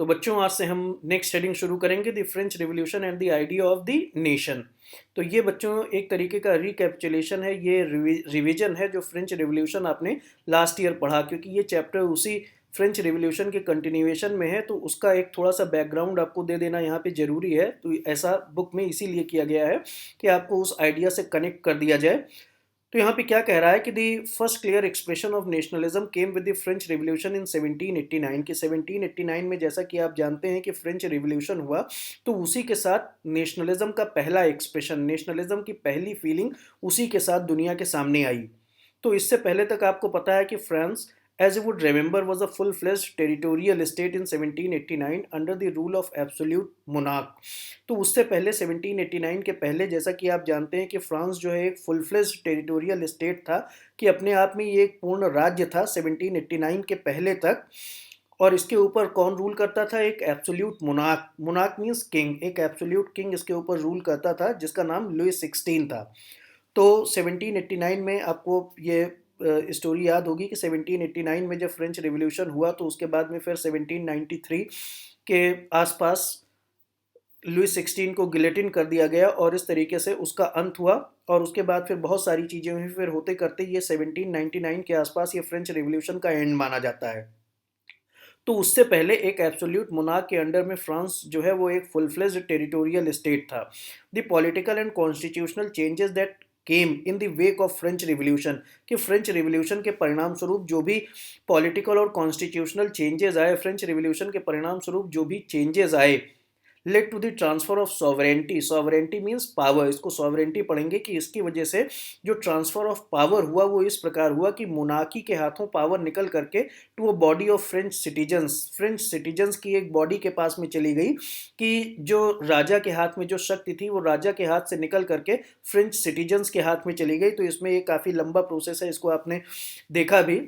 तो बच्चों आज से हम नेक्स्ट हेडिंग शुरू करेंगे, the French revolution and the idea of the nation. तो ये बच्चों एक तरीके का रिकैपिचुलेशन है, ये रिवीजन है जो फ्रेंच रिवॉल्यूशन आपने लास्ट ईयर पढ़ा, क्योंकि ये चैप्टर उसी फ्रेंच रिवॉल्यूशन के कंटिन्यूएशन में है, तो उसका एक थोड़ा सा बैकग्राउंड आपको दे देना यहाँ पे ज़रूरी है। तो ऐसा बुक में इसीलिए किया गया है कि आपको उस आइडिया से कनेक्ट कर दिया जाए। तो यहाँ पे क्या कह रहा है कि the first clear expression of nationalism came with the French revolution in 1789 कि 1789 में, जैसा कि आप जानते हैं कि फ्रेंच रिवॉल्यूशन हुआ, तो उसी के साथ नेशनलिज्म का पहला एक्सप्रेशन, नेशनलिज्म की पहली फीलिंग उसी के साथ दुनिया के सामने आई। तो इससे पहले तक आपको पता है कि France, as you would remember, was a full-fledged territorial state in 1789 under the rule of absolute monarch। तो उससे पहले 1789 के पहले, जैसा कि आप जानते हैं कि फ्रांस जो है एक फुल फ्लेज्ड टेरिटोरियल स्टेट था, कि अपने आप में ये एक पूर्ण राज्य था 1789 के पहले तक। और इसके ऊपर कौन रूल करता था? एक absolute monarch, monarch means king, एक एब्सोल्यूट किंग इसके ऊपर रूल करता था, जिसका नाम लुई 16 था। तो 1789 में आपको ये स्टोरी याद होगी कि 1789 में जब फ्रेंच रिवॉल्यूशन हुआ, तो उसके बाद में फिर 1793 के आसपास लुई 16 को गिलेटिन कर दिया गया और इस तरीके से उसका अंत हुआ। और उसके बाद फिर बहुत सारी चीज़ें हुई, फिर होते करते ये 1799 के आसपास ये फ्रेंच रिवॉल्यूशन का एंड माना जाता है। तो उससे पहले एक एब्सोल्यूट मोनार्क के अंडर में फ्रांस जो है वो एक फुल फ्लेज्ड टेरिटोरियल स्टेट था। The political and constitutional changes that came in the wake of French revolution, कि फ्रेंच रिवॉल्यूशन के परिणाम स्वरूप जो भी पॉलिटिकल और कॉन्स्टिट्यूशनल चेंजेस आए, फ्रेंच रिवॉल्यूशन के परिणाम स्वरूप जो भी चेंजेस आए, led to the transfer of sovereignty. Sovereignty means power, इसको सॉवरेंटी पढ़ेंगे कि इसकी वजह से जो ट्रांसफर ऑफ पावर हुआ वो इस प्रकार हुआ कि मोनार्की के हाथों पावर निकल करके to a body of French citizens, French citizens की एक बॉडी के पास में चली गई, कि जो राजा के हाथ में जो शक्ति थी वो राजा के हाथ से निकल करके फ्रेंच सिटीजन्स के हाथ में चली गई। तो इसमें ये काफ़ी लंबा प्रोसेस है, इसको आपने देखा भी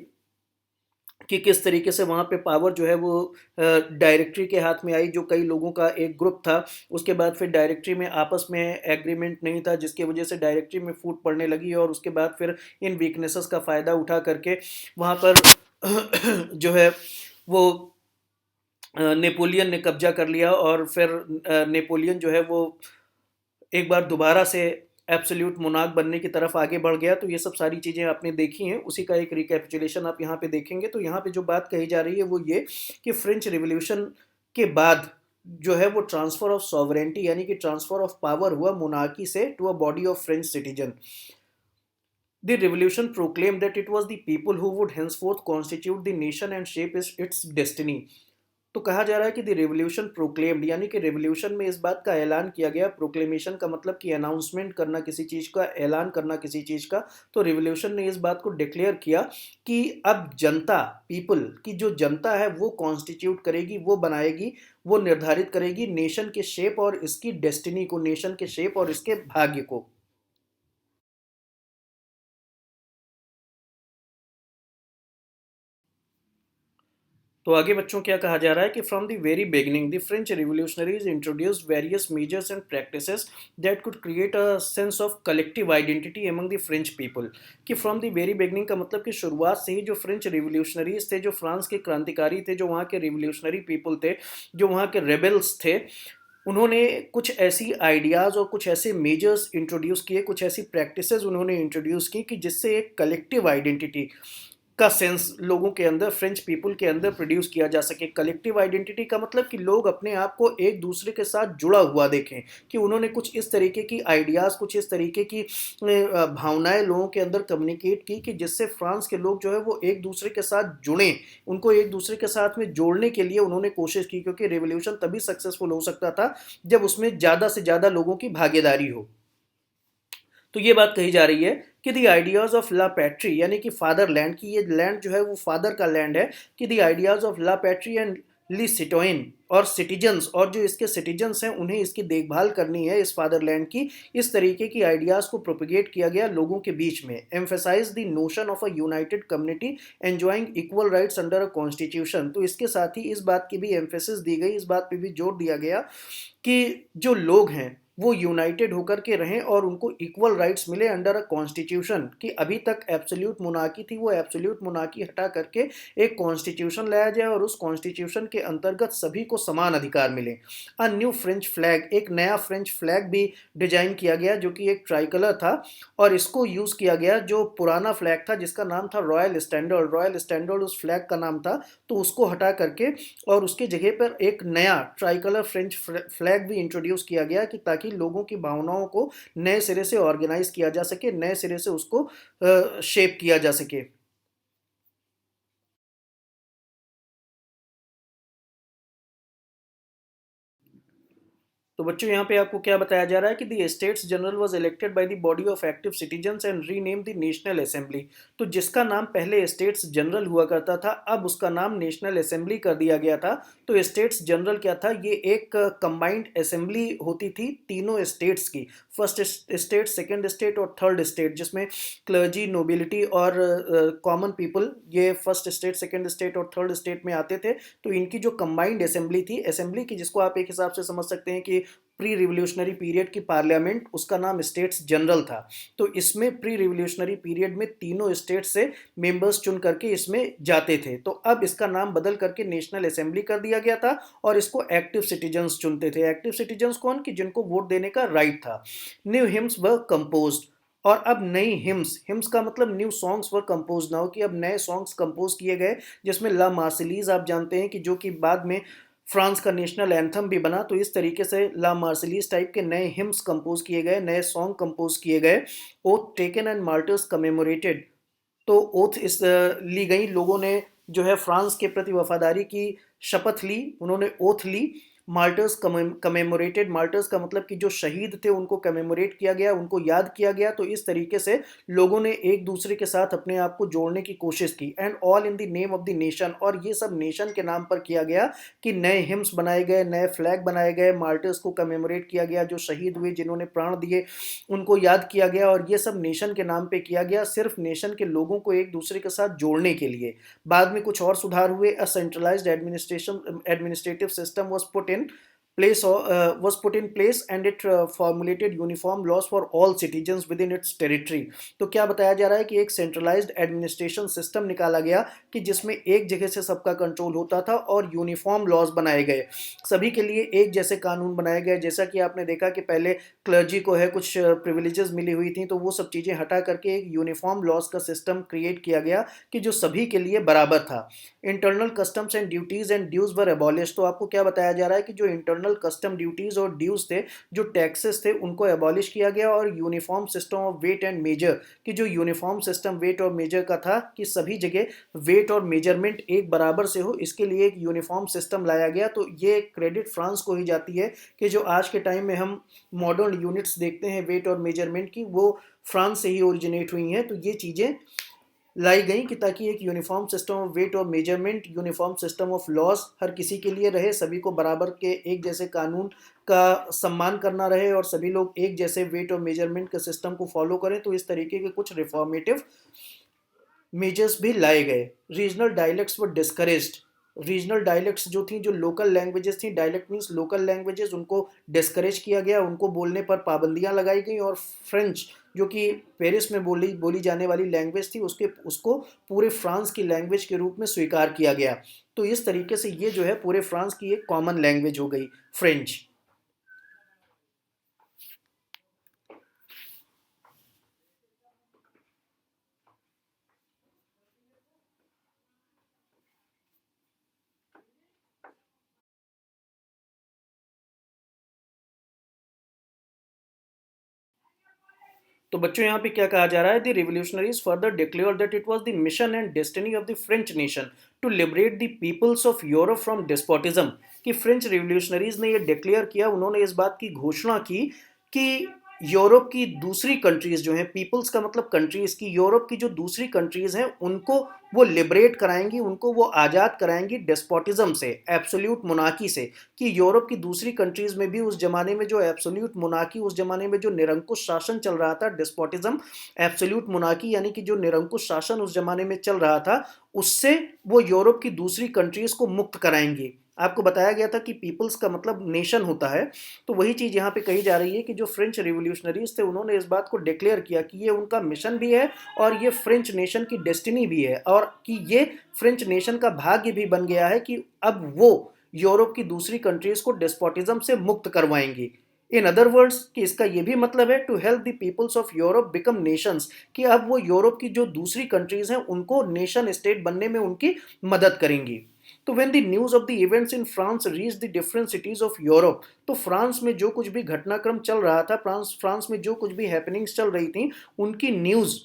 कि किस तरीके से वहाँ पे पावर जो है वो डायरेक्टरी के हाथ में आई, जो कई लोगों का एक ग्रुप था। उसके बाद फिर डायरेक्टरी में आपस में एग्रीमेंट नहीं था, जिसकी वजह से डायरेक्टरी में फूट पड़ने लगी, और उसके बाद फिर इन वीकनेसेस का फ़ायदा उठा करके वहाँ पर जो है वो नेपोलियन ने कब्जा कर लिया। और फिर नेपोलियन जो है वो एक बार दोबारा से एब्सोल्यूट मोनार्क बनने की तरफ आगे बढ़ गया। तो ये सब सारी चीज़ें आपने देखी हैं, उसी का एक रिकैपिचुलेशन आप यहाँ पे देखेंगे। तो यहाँ पे जो बात कही जा रही है वो ये कि फ्रेंच रिवॉल्यूशन के बाद जो है वो ट्रांसफर ऑफ सॉवरेंटी यानी कि ट्रांसफर ऑफ पावर हुआ मोनार्की से to a body of French citizen. The revolution proclaimed that it was the people who would henceforth constitute the nation and shape its destiny। तो कहा जा रहा है कि द रेवोल्यूशन प्रोक्लेम्ड, यानी कि रेवोल्यूशन में इस बात का ऐलान किया गया। प्रोक्लेमेशन का मतलब कि अनाउंसमेंट करना किसी चीज़ का, ऐलान करना किसी चीज़ का। तो रेवोल्यूशन ने इस बात को डिक्लेयर किया कि अब जनता, पीपल की जो जनता है वो कॉन्स्टिट्यूट करेगी, वो बनाएगी, वो निर्धारित करेगी नेशन के शेप और इसकी डेस्टिनी को, नेशन के शेप और इसके भाग्य को। तो आगे बच्चों क्या कहा जा रहा है कि from the very beginning the French revolutionaries introduced various measures and practices that could create a sense of collective identity among the French people. कि फ्रॉम द वेरी बिगनिंग का मतलब कि शुरुआत से ही जो फ्रेंच रिवोल्यूशनरीज थे, जो फ्रांस के क्रांतिकारी थे, जो वहाँ के रिवोल्यूशनरी पीपल थे, जो वहाँ के रेबल्स थे, उन्होंने कुछ ऐसी आइडियाज़ और कुछ ऐसे मेजर्स इंट्रोड्यूस किए, कुछ ऐसी प्रैक्टिसेस उन्होंने इंट्रोड्यूस की कि जिससे एक कलेक्टिव आइडेंटिटी का सेंस लोगों के अंदर, फ्रेंच पीपल के अंदर प्रोड्यूस किया जा सके। कलेक्टिव आइडेंटिटी का मतलब कि लोग अपने आप को एक दूसरे के साथ जुड़ा हुआ देखें, कि उन्होंने कुछ इस तरीके की आइडियाज़, कुछ इस तरीके की भावनाएं लोगों के अंदर कम्युनिकेट की, कि जिससे फ्रांस के लोग जो है वो एक दूसरे के साथ जुड़ें, उनको एक दूसरे के साथ में जोड़ने के लिए उन्होंने कोशिश की। क्योंकि रेवोल्यूशन तभी सक्सेसफुल हो सकता था जब उसमें ज़्यादा से ज़्यादा लोगों की भागीदारी हो। तो ये बात कही जा रही है कि द आइडियाज़ ऑफ ला पैट्री, यानी कि फादर लैंड, की ये लैंड जो है वो फादर का लैंड है, कि द आइडियाज़ ऑफ ला पैट्री एंड ली सिटोइन और सिटीजन्स, और जो इसके सिटीजन्स हैं उन्हें इसकी देखभाल करनी है, इस फादरलैंड की। इस तरीके की आइडियाज़ को प्रोपिगेट किया गया लोगों के बीच में। Emphasize the notion of a united community enjoying equal rights under a constitution. तो इसके साथ ही इस बात की भी एम्फेसिस दी गई, इस बात पर भी जोर दिया गया कि जो लोग हैं वो यूनाइटेड होकर के रहें और उनको इक्वल राइट्स मिले अंडर अ कॉन्स्टिट्यूशन, कि अभी तक एब्सोल्यूट मोनार्की थी, वो एब्सोल्यूट मोनार्की हटा करके एक कॉन्स्टिट्यूशन लाया जाए और उस कॉन्स्टिट्यूशन के अंतर्गत सभी को समान अधिकार मिले। अ न्यू फ्रेंच फ्लैग, एक नया फ्रेंच फ्लैग भी डिजाइन किया गया जो कि एक ट्राइकलर था, और इसको यूज किया गया जो पुराना फ्लैग था जिसका नाम था रॉयल स्टैंडर्ड। रॉयल स्टैंडर्ड उस फ्लैग का नाम था, तो उसको हटा करके और उसके जगह पर एक नया ट्राइकलर फ्रेंच फ्लैग भी इंट्रोड्यूस किया गया, कि ताकि लोगों की भावनाओं को नए सिरे से ऑर्गेनाइज किया जा सके, नए सिरे से उसको शेप किया जा सके। तो बच्चों यहाँ पे आपको क्या बताया जा रहा है कि the states general was elected by the body of active citizens and rename the national assembly. तो जिसका नाम पहले स्टेट्स जनरल हुआ करता था, अब उसका नाम नेशनल असेंबली कर दिया गया था। तो स्टेट्स जनरल क्या था, ये एक कंबाइंड असेंबली होती थी तीनों स्टेट्स की, फर्स्ट स्टेट, सेकेंड स्टेट और थर्ड स्टेट, जिसमें क्लर्जी, नोबिलिटी और कॉमन पीपल ये फर्स्ट स्टेट, सेकेंड स्टेट और थर्ड स्टेट में आते थे। तो इनकी जो कंबाइंड असेंबली थी, असेंबली की जिसको आप एक हिसाब से समझ सकते हैं कि प्री रिवोल्यूशनरी पीरियड की पार्लियामेंट, उसका नाम स्टेट्स जनरल था। तो इसमें प्री रिवोल्यूशनरी पीरियड में तीनों स्टेट से मेंबर्स चुन करके इसमें जाते थे। तो अब इसका नाम बदल करके नेशनल असेंबली कर दिया गया था और इसको एक्टिव सिटीजन्स चुनते थे। एक्टिव सिटीजन्स कौन, कि जिनको वोट देने का राइट था। न्यू हिम्स वर कंपोज्ड, और अब नई हिम्स, हिम्स का मतलब न्यू सॉन्ग्स वर कंपोज नाउ, कि अब नए सॉन्ग्स कंपोज किए गए, जिसमें ला मार्सिलीज आप जानते हैं कि जो कि बाद में फ्रांस का नेशनल एंथम भी बना। तो इस तरीके से ला मार्सिलीज टाइप के नए हिम्स कंपोज किए गए, नए सॉन्ग कंपोज किए गए। Oath taken and martyrs commemorated, तो ओथ इस ली गई, लोगों ने जो है फ्रांस के प्रति वफादारी की शपथ ली, उन्होंने ओथ ली। मार्टर्स कमेमोरेटेड, मार्टर्स का मतलब कि जो शहीद थे उनको कमेमोरेट किया गया, उनको याद किया गया। तो इस तरीके से लोगों ने एक दूसरे के साथ अपने आप को जोड़ने की कोशिश की। And all in the name of the nation, और ये सब नेशन के नाम पर किया गया, कि नए हिम्स बनाए गए, नए फ्लैग बनाए गए, मार्टर्स को कमेमोरेट किया गया, जो शहीद हुए, जिन्होंने प्राण दिए, उनको याद किया गया। और ये सब नेशन के नाम पे किया गया, सिर्फ नेशन के लोगों को एक दूसरे के साथ जोड़ने के लिए। बाद में कुछ और सुधार हुए। A centralised administrative system was put in place and it formulated uniform laws for all citizens within its territory। तो क्या बताया जा रहा है कि एक सेंट्रलाइज्ड एडमिनिस्ट्रेशन सिस्टम निकाला गया, कि जिसमें एक जगह से सबका कंट्रोल होता था और यूनिफॉर्म लॉज बनाए गए, सभी के लिए एक जैसे कानून बनाए गए। जैसा कि आपने देखा कि पहले क्लर्जी को है कुछ प्रिविलेजेस मिली हुई थी, तो वो सब चीज़ें हटा करके एक यूनिफॉर्म लॉज का सिस्टम क्रिएट किया गया, कि जो सभी के लिए बराबर था। Internal customs and duties and dues were abolish. तो आपको क्या बताया जा रहा है कि जो इंटरनल कस्टम ड्यूटीज और ड्यूज थे, जो टैक्सेस थे, उनको एबॉलिश किया गया। और uniform system of weight and measure, कि जो यूनिफॉर्म सिस्टम वेट और मेजर का था, कि सभी जगह वेट और मेजरमेंट एक बराबर से हो, इसके लिए एक यूनिफॉर्म सिस्टम लाया गया। तो ये क्रेडिट फ्रांस को ही जाती है, कि जो आज के टाइम में हम मॉडर्न यूनिट्स देखते हैं वेट और मेजरमेंट की, वो फ्रांस से ही ओरिजिनेट हुई हैं। तो ये चीज़ें लाई गई, कि ताकि एक यूनिफॉर्म सिस्टम ऑफ वेट और measurement, uniform system of laws हर किसी के लिए रहे, सभी को बराबर के एक जैसे कानून का सम्मान करना रहे, और सभी लोग एक जैसे वेट और मेजरमेंट के सिस्टम को फॉलो करें। तो इस तरीके के कुछ रिफॉर्मेटिव मेजर्स भी लाए गए। रीजनल डायलेक्ट्स वर डिस्करेज्ड, रीजनल डायलेक्ट्स जो थी, जो लोकल लैंग्वेजेस थी, डायलेक्ट मीन्स लोकल लैंग्वेजेस, उनको डिस्करेज किया गया, उनको बोलने पर पाबंदियां लगाई गई। और फ्रेंच, जो कि पेरिस में बोली बोली जाने वाली लैंग्वेज थी, उसको पूरे फ्रांस की लैंग्वेज के रूप में स्वीकार किया गया। तो इस तरीके से ये जो है पूरे फ्रांस की एक कॉमन लैंग्वेज हो गई, फ्रेंच। तो बच्चों यहाँ पे क्या कहा जा रहा है, the revolutionaries further declare that it was the mission and destiny of the French nation to liberate the peoples of Europe from despotism. कि फ्रेंच रिवोल्यूशनरीज ने ये डिक्लेयर किया, उन्होंने इस बात की घोषणा की, कि यूरोप की दूसरी कंट्रीज जो हैं, पीपल्स का मतलब कंट्रीज की, यूरोप की जो दूसरी कंट्रीज हैं उनको वो लिबरेट कराएंगी, उनको वो आज़ाद कराएंगी डेस्पोटिज्म से, एब्सोल्यूट मोनार्की से। कि यूरोप की दूसरी कंट्रीज में भी उस जमाने में जो एब्सोल्यूट मोनार्की, उस जमाने में जो निरंकुश शासन चल रहा था, डेस्पोटिज्म, एब्सोल्यूट मोनार्की यानी कि जो निरंकुश शासन उस जमाने में चल रहा था, उससे वो यूरोप की दूसरी कंट्रीज को मुक्त कराएंगी। आपको बताया गया था कि पीपल्स का मतलब नेशन होता है, तो वही चीज़ यहाँ पे कही जा रही है कि जो फ्रेंच रिवॉल्यूशनरीज थे उन्होंने इस बात को डिक्लेयर किया कि ये उनका मिशन भी है और ये फ्रेंच नेशन की डेस्टिनी भी है, और कि ये फ्रेंच नेशन का भाग्य भी बन गया है कि अब वो यूरोप की दूसरी कंट्रीज को डेस्पोटिज्म से मुक्त करवाएंगी। इन अदर वर्ड्स कि इसका ये भी मतलब है to help the peoples of Europe become nations, कि अब वो यूरोप की जो दूसरी कंट्रीज हैं उनको नेशन स्टेट बनने में उनकी मदद करेंगी। तो when the news of the events in France reach the different cities of Europe, तो फ्रांस में जो कुछ भी घटनाक्रम चल रहा था, फ्रांस फ्रांस में जो कुछ भी हैपनिंग्स चल रही थी, उनकी न्यूज,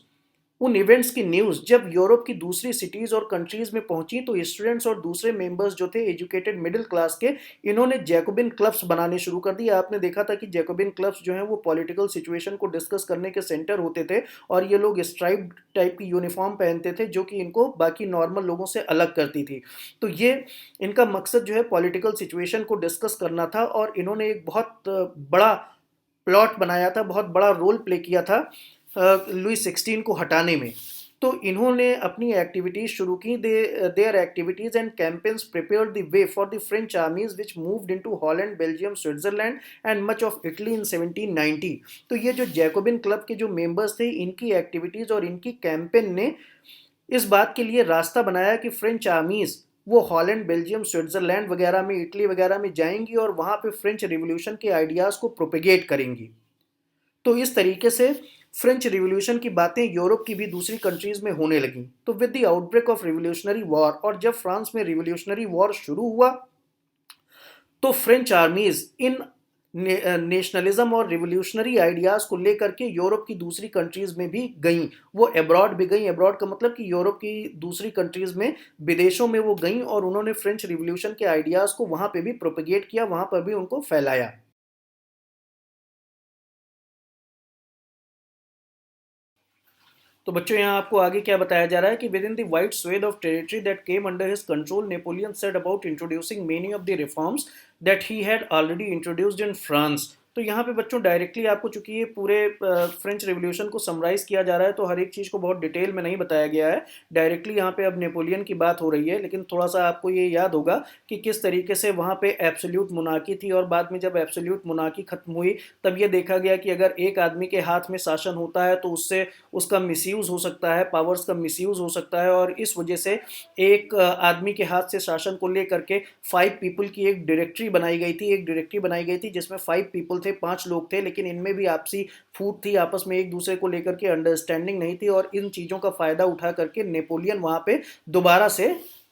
उन इवेंट्स की न्यूज़ जब यूरोप की दूसरी सिटीज़ और कंट्रीज़ में पहुंची, तो स्टूडेंट्स और दूसरे मेंबर्स जो थे एजुकेटेड मिडिल क्लास के, इन्होंने जैकोबिन क्लब्स बनाने शुरू कर दिए। आपने देखा था कि जैकोबिन क्लब्स जो हैं वो पॉलिटिकल सिचुएशन को डिस्कस करने के सेंटर होते थे, और ये लोग स्ट्राइप्ड टाइप की यूनिफॉर्म पहनते थे जो कि इनको बाकी नॉर्मल लोगों से अलग करती थी। तो ये इनका मकसद जो है पॉलिटिकल सिचुएशन को डिस्कस करना था, और इन्होंने एक बहुत बड़ा प्लॉट बनाया था, बहुत बड़ा रोल प्ले किया था लुई 16 को हटाने में। तो इन्होंने अपनी एक्टिविटीज शुरू की। Their activities and campaigns prepared the way for the French armies which moved into Holland, Belgium, Switzerland and much of Italy in 1790। तो ये जो जैकोबिन क्लब के जो मेंबर्स थे, इनकी एक्टिविटीज और इनकी कैंपेन ने इस बात के लिए रास्ता बनाया कि फ्रेंच आर्मीज वो हॉलैंड, बेल्जियम, स्विट्जरलैंड वगैरह में, इटली वगैरह में जाएंगी और वहाँ पे फ्रेंच रिवॉल्यूशन के आइडियाज़ को प्रोपेगेट करेंगी। तो इस तरीके से फ्रेंच रिवॉल्यूशन की बातें यूरोप की भी दूसरी कंट्रीज में होने लगी। तो with the outbreak of revolutionary war, और जब फ्रांस में रिवॉल्यूशनरी वॉर शुरू हुआ, तो फ्रेंच आर्मीज इन नेशनलिज्म और रिवॉल्यूशनरी आइडियाज़ को लेकर के यूरोप की दूसरी कंट्रीज़ में भी गईं। वो अब्रॉड भी गईं। अब्रॉड का मतलब कि यूरोप की दूसरी कंट्रीज़ में, विदेशों में वो गईं, और उन्होंने फ्रेंच रिवॉल्यूशन के आइडियाज़ को वहाँ पे भी प्रोपेगेट किया, वहाँ पर भी उनको फैलाया। तो बच्चों यहाँ आपको आगे क्या बताया जा रहा है कि with in the wide swathe of territory that came under his control, Napoleon said about introducing many of the reforms that he had already introduced in France. तो यहाँ पे बच्चों डायरेक्टली आपको, चूंकि ये पूरे फ्रेंच रिवॉल्यूशन को समराइज किया जा रहा है, तो हर एक चीज़ को बहुत डिटेल में नहीं बताया गया है। डायरेक्टली यहाँ पे अब नेपोलियन की बात हो रही है, लेकिन थोड़ा सा आपको ये याद होगा कि किस तरीके से वहाँ पे एब्सोल्यूट मोनार्की थी, और बाद में जब एब्सोल्यूट मोनार्की खत्म हुई, तब ये देखा गया कि अगर एक आदमी के हाथ में शासन होता है तो उससे उसका मिसयूज़ हो सकता है, पावर्स का मिसयूज़ हो सकता है, और इस वजह से एक आदमी के हाथ से शासन को लेकर के 5 पीपल की एक डायरेक्टरी बनाई गई थी। एक डायरेक्टरी बनाई गई थी जिसमें 5 पीपल थे, 5 लोग थे, लेकिन इनमें भी आपसी फूट थी, आपस में एक दूसरे को लेकर के अंडरस्टैंडिंग नहीं थी, और इन चीज़ों का फ़ायदा उठा करके नेपोलियन वहाँ पे दोबारा से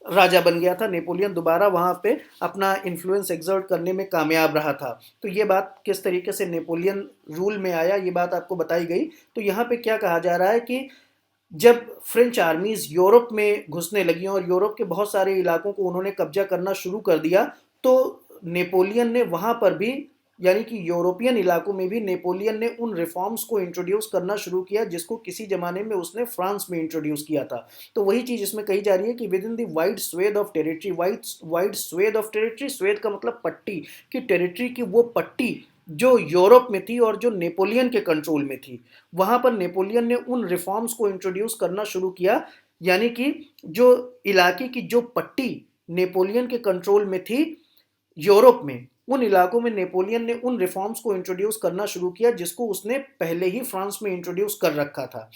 राजा बन गया था। नेपोलियन दोबारा वहाँ पे अपना इन्फ्लुएंस एक्सर्ट करने में कामयाब रहा था। तो ये बात किस तरीके से नेपोलियन रूल में आया, ये बात आपको बताई गई। तो यहाँ पे क्या कहा जा रहा है कि जब फ्रेंच आर्मीज यूरोप में घुसने लगी और यूरोप के बहुत सारे इलाकों को उन्होंने कब्जा करना शुरू कर दिया, तो नेपोलियन ने वहाँ पर भी, यानी कि यूरोपियन इलाकों में भी, नेपोलियन ने उन रिफॉर्म्स को इंट्रोड्यूस करना शुरू किया जिसको किसी ज़माने में उसने फ्रांस में इंट्रोड्यूस किया था। तो वही चीज़ इसमें कही जा रही है कि with in the wide swathe of territory, wide swathe of territory, swathe का मतलब पट्टी, कि टेरिटरी की वो पट्टी जो यूरोप में थी और जो नेपोलियन के कंट्रोल में थी, वहाँ पर नेपोलियन ने उन रिफॉर्म्स को इंट्रोड्यूस करना शुरू किया। यानी कि जो इलाके की जो पट्टी नेपोलियन के कंट्रोल में थी यूरोप में, उन इलाकों में नेपोलियन ने उन रिफॉर्म्स को इंट्रोड्यूस करना शुरू किया जिसको उसने पहले ही फ्रांस में इंट्रोड्यूस कर रखा था।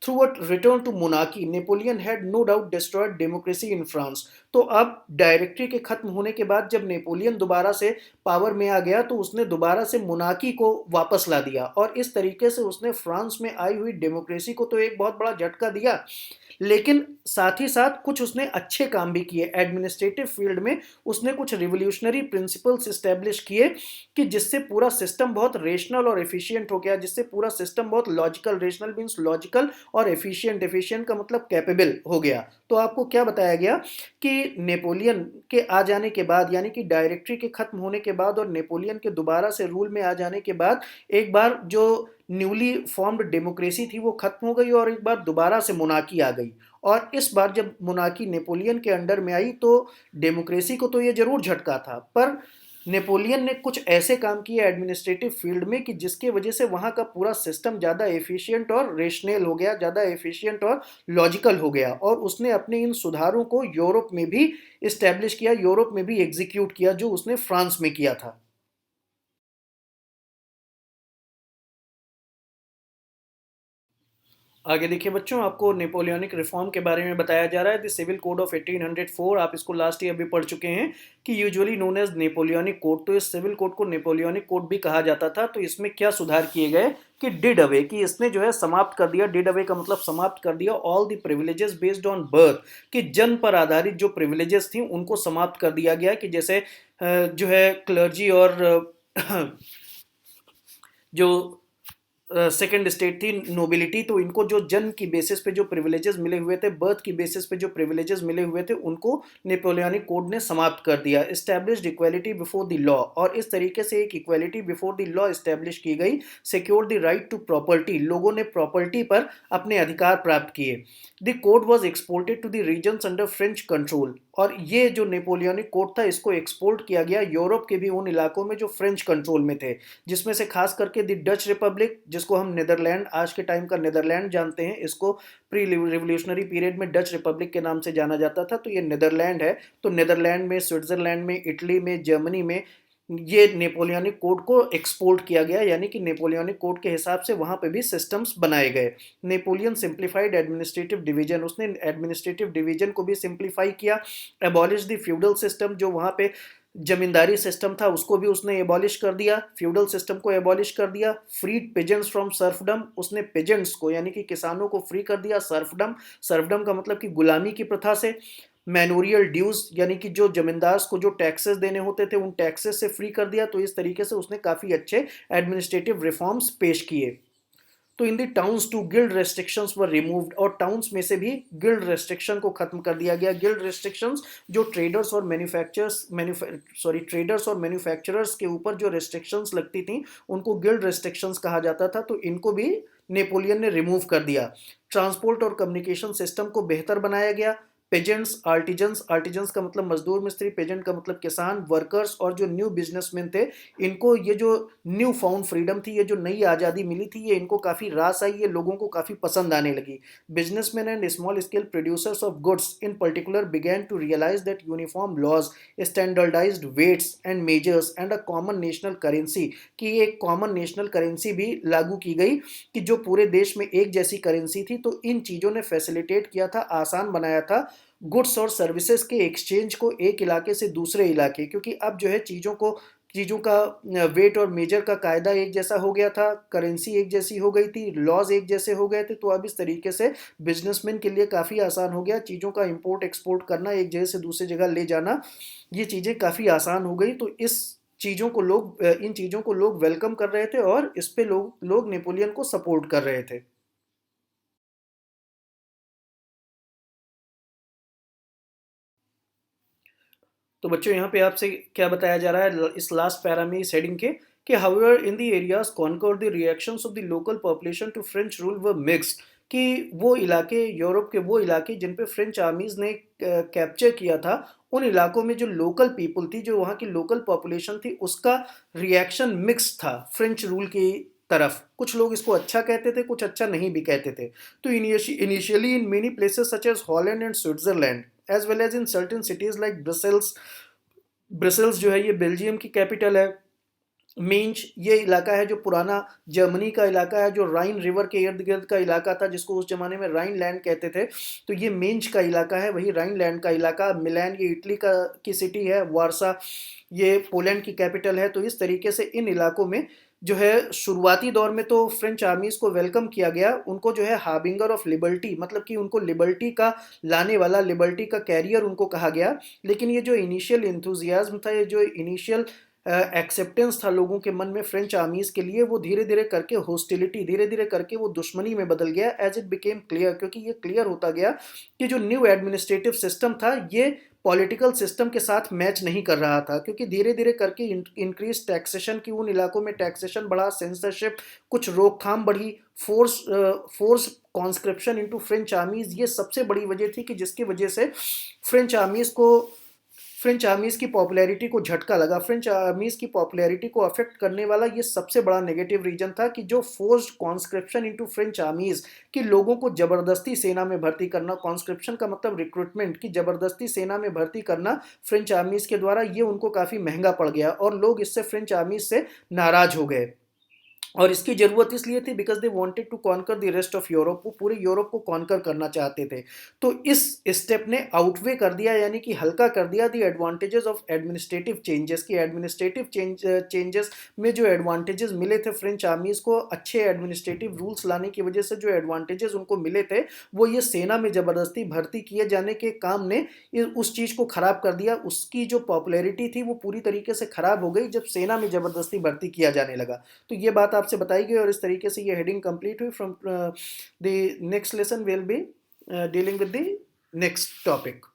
Through a return to monarchy, Napoleon had no doubt destroyed democracy in France. तो अब डायरेक्टरी के खत्म होने के बाद जब नेपोलियन दोबारा से पावर में आ गया, तो उसने दोबारा से मोनार्की को वापस ला दिया, और इस तरीके से उसने फ्रांस में आई हुई डेमोक्रेसी को तो एक बहुत बड़ा झटका दिया, लेकिन साथ ही साथ कुछ उसने अच्छे काम भी किए। एडमिनिस्ट्रेटिव फील्ड में उसने कुछ रिवोल्यूशनरी प्रिंसिपल्स इस्टेब्लिश किए कि जिससे पूरा सिस्टम बहुत रेशनल और एफिशिएंट हो गया, जिससे पूरा सिस्टम बहुत लॉजिकल, रेशनल मीन्स लॉजिकल, और एफिशिएंट, एफिशिएंट का मतलब कैपेबल हो गया। तो आपको क्या बताया गया कि नेपोलियन के आ जाने के बाद, यानी कि डायरेक्टरी के खत्म होने के बाद और नेपोलियन के दोबारा से रूल में आ जाने के बाद, एक बार जो न्यूली फॉर्म्ड डेमोक्रेसी थी वो खत्म हो गई और एक बार दोबारा से मोनार्की आ गई। और इस बार जब मोनार्की नेपोलियन के अंडर में आई, तो डेमोक्रेसी को तो ये जरूर झटका था, पर नेपोलियन ने कुछ ऐसे काम किए एडमिनिस्ट्रेटिव फील्ड में कि जिसके वजह से वहाँ का पूरा सिस्टम ज़्यादा एफिशिएंट और रेशनल हो गया, ज़्यादा एफिशिएंट और लॉजिकल हो गया, और उसने अपने इन सुधारों को यूरोप में भी इस्टेब्लिश किया, यूरोप में भी एग्जीक्यूट किया, जो उसने फ्रांस में किया था। आगे देखिए बच्चों, आपको नेपोलियनिक रिफॉर्म के बारे में बताया जा रहा है, द सिविल कोड ऑफ 1804। आप इसको लास्ट ईयर भी पढ़ चुके हैं कि usually known as Napoleonic code. तो इस सिविल कोड को नेपोलियनिक कोड भी कहा जाता था। तो इसमें क्या सुधार किए गए कि डिड अवे, कि इसने जो है समाप्त कर दिया, डिड अवे का मतलब समाप्त कर दिया, all the privileges based on birth, कि जन्म पर आधारित जो प्रिविलेजेस थी उनको समाप्त कर दिया गया। कि जैसे जो है क्लर्जी और जो सेकंड स्टेट थी नोबिलिटी, तो इनको जो जन्म की बेसिस पे जो प्रिविलेजेस मिले हुए थे, बर्थ की बेसिस पे जो प्रिविलेजेस मिले हुए थे, उनको नेपोलियनिक कोड ने समाप्त कर दिया। Established equality before the law, और इस तरीके से एक equality before the law establish की गई। Secure the right to property, लोगों ने प्रॉपर्टी पर अपने अधिकार प्राप्त किए। The code was exported to the regions under French control, और ये जो नेपोलियनिक कोड था इसको एक्सपोर्ट किया गया यूरोप के भी उन इलाकों में जो फ्रेंच कंट्रोल में थे, जिसमें से खास करके द डच रिपब्लिक, जिसको हम नीदरलैंड, आज के टाइम का नीदरलैंड जानते हैं, इसको प्री रिवोल्यूशनरी पीरियड में डच रिपब्लिक के नाम से जाना जाता था। तो ये नीदरलैंड है। तो नीदरलैंड में, स्विट्जरलैंड में, इटली में, जर्मनी में ये नेपोलियनिक कोड को एक्सपोर्ट किया गया, यानी कि नेपोलियनिक कोड के हिसाब से वहां पे भी सिस्टम्स बनाए गए। नेपोलियन सिंप्लीफाइड एडमिनिस्ट्रेटिव डिवीजन, उसने एडमिनिस्ट्रेटिव डिवीजन को भी सिंप्लीफाई किया। एबॉलिश द फ्यूडल सिस्टम, जो वहां पे जमींदारी सिस्टम था उसको भी उसने एबॉलिश कर दिया, फ्यूडल सिस्टम को एबॉलिश कर दिया। फ्रीड पिजेंट्स फ्रॉम सर्फडम, उसने पिजेंट्स को यानी कि किसानों को फ्री कर दिया सर्फडम, सर्फडम का मतलब कि गुलामी की प्रथा से। मैनोरियल ड्यूज, यानी कि जो जमींदार को जो टैक्सेस देने होते थे उन टैक्सेस से फ्री कर दिया। तो इस तरीके से उसने काफ़ी अच्छे एडमिनिस्ट्रेटिव रिफॉर्म्स पेश किए। तो in the towns to guild restrictions were removed, और टाउन्स में से भी गिल्ड रेस्ट्रिक्शन को खत्म कर दिया गया। गिल्ड रेस्ट्रिक्शंस जो ट्रेडर्स और ट्रेडर्स और मैन्युफैक्चरर्स के ऊपर जो रेस्ट्रिक्शंस लगती थी उनको गिल्ड रेस्ट्रिक्शंस कहा जाता था। तो इनको भी नेपोलियन ने रिमूव कर दिया। ट्रांसपोर्ट और कम्युनिकेशन सिस्टम को बेहतर बनाया गया। पेजेंट्स, आर्टिजन्स, आर्टिजन्स का मतलब मजदूर मिस्त्री, पेजेंट का मतलब किसान, वर्कर्स और जो न्यू बिजनेसमैन थे, इनको ये जो न्यू फाउंड फ्रीडम थी, ये जो नई आज़ादी मिली थी, ये इनको काफ़ी रास आई, ये लोगों को काफ़ी पसंद आने लगी। Businessmen and small scale producers of goods in particular began to realise that uniform laws, standardised weights and measures and a common national currency, कि एक कॉमन नेशनल करेंसी भी लागू की गई, कि जो पूरे देश में एक जैसी करेंसी थी। तो इन चीज़ों ने फैसिलिटेट किया था, आसान बनाया था गुड्स और सर्विसेज के एक्सचेंज को एक इलाके से दूसरे इलाके, क्योंकि अब जो है चीज़ों का वेट और मेजर का कायदा एक जैसा हो गया था, करेंसी एक जैसी हो गई थी, लॉज एक जैसे हो गए थे। तो अब इस तरीके से बिजनेसमैन के लिए काफ़ी आसान हो गया, चीज़ों का इंपोर्ट एक्सपोर्ट करना, एक जगह से दूसरी जगह ले जाना, ये चीज़ें काफ़ी आसान हो गई। तो इन चीज़ों को लोग वेलकम कर रहे थे, और इस पे लोग नेपोलियन को सपोर्ट कर रहे थे। तो बच्चों यहाँ पे आपसे क्या बताया जा रहा है इस लास्ट पैरा में, इस हेडिंग के, कि however in the areas conquered the reactions of the local population to French rule were mixed, कि वो इलाके, यूरोप के वो इलाके जिन पे फ्रेंच आर्मीज ने कैप्चर किया था, उन इलाकों में जो लोकल पीपल थी, जो वहाँ की लोकल पॉपुलेशन थी, उसका रिएक्शन मिक्स था फ्रेंच रूल की तरफ। कुछ लोग इसको अच्छा कहते थे, कुछ अच्छा नहीं भी कहते थे। तो initially in many places such as Holland and Switzerland as well as in certain cities like Brussels, Brussels जो है ये बेल्जियम की कैपिटल है। मेंच ये इलाका है जो पुराना जर्मनी का इलाका है, जो राइन रिवर के इर्द गिर्द का इलाका था, जिसको उस जमाने में राइन लैंड कहते थे। तो ये मेंच का इलाका है, वही राइन लैंड का इलाका। मिलान ये इटली का की सिटी है। वारसा ये पोलैंड की कैपिटल है। तो इस तरीके से इन इलाकों में जो है शुरुआती दौर में तो फ्रेंच आर्मीज को वेलकम किया गया, उनको जो है हार्बिंगर ऑफ लिबर्टी, मतलब कि उनको लिबर्टी का लाने वाला, लिबर्टी का कैरियर उनको कहा गया। लेकिन ये जो इनिशियल इंथुजियाज्म था, ये जो इनिशियल एक्सेप्टेंस था लोगों के मन में फ्रेंच आर्मीज के लिए, वो धीरे धीरे करके हॉस्टिलिटी, धीरे धीरे करके वो दुश्मनी में बदल गया एज इट बिकेम क्लियर, क्योंकि ये क्लियर होता गया कि जो न्यू एडमिनिस्ट्रेटिव सिस्टम था ये पॉलिटिकल सिस्टम के साथ मैच नहीं कर रहा था। क्योंकि धीरे धीरे करके इंक्रीज टैक्सेशन की, उन इलाकों में टैक्सेशन बढ़ा, सेंसरशिप, कुछ रोकथाम बढ़ी, फोर्स कॉन्स्क्रिप्शन इनटू फ्रेंच आर्मीज, ये सबसे बड़ी वजह थी कि जिसकी वजह से फ्रेंच आर्मीज को फ्रेंच आर्मीज़ की पॉपुलैरिटी को झटका लगा। फ्रेंच आर्मीज़ की पॉपुलैरिटी को अफेक्ट करने वाला ये सबसे बड़ा नेगेटिव रीजन था कि जो forced conscription into French armies, कि लोगों को ज़बरदस्ती सेना में भर्ती करना, कॉन्स्क्रिप्शन का मतलब रिक्रूटमेंट, की ज़बरदस्ती सेना में भर्ती करना फ्रेंच आर्मीज़ के द्वारा, ये उनको काफ़ी महंगा पड़ गया और लोग इससे फ्रेंच आर्मीज़ से नाराज़ हो गए। और इसकी ज़रूरत इसलिए थी because they wanted to conquer the rest of Europe, वो पूरे यूरोप को कॉन्कर करना चाहते थे। तो इस स्टेप ने आउटवे कर दिया, यानी कि हल्का कर दिया the advantages of administrative changes, की एडमिनिस्ट्रेटिव चेंजेस में जो एडवांटेजेस मिले थे फ्रेंच आर्मीज़ को, अच्छे एडमिनिस्ट्रेटिव रूल्स लाने की वजह से जो एडवांटेजेस उनको मिले थे, वो ये सेना में ज़बरदस्ती भर्ती किए जाने के काम ने उस चीज़ को ख़राब कर दिया। उसकी जो पॉपुलैरिटी थी वो पूरी तरीके से ख़राब हो गई जब सेना में ज़बरदस्ती भर्ती किया जाने लगा। तो ये बात आपसे बताई गई और इस तरीके से ये हेडिंग कंप्लीट हुई। From the next lesson will be dealing with the next topic.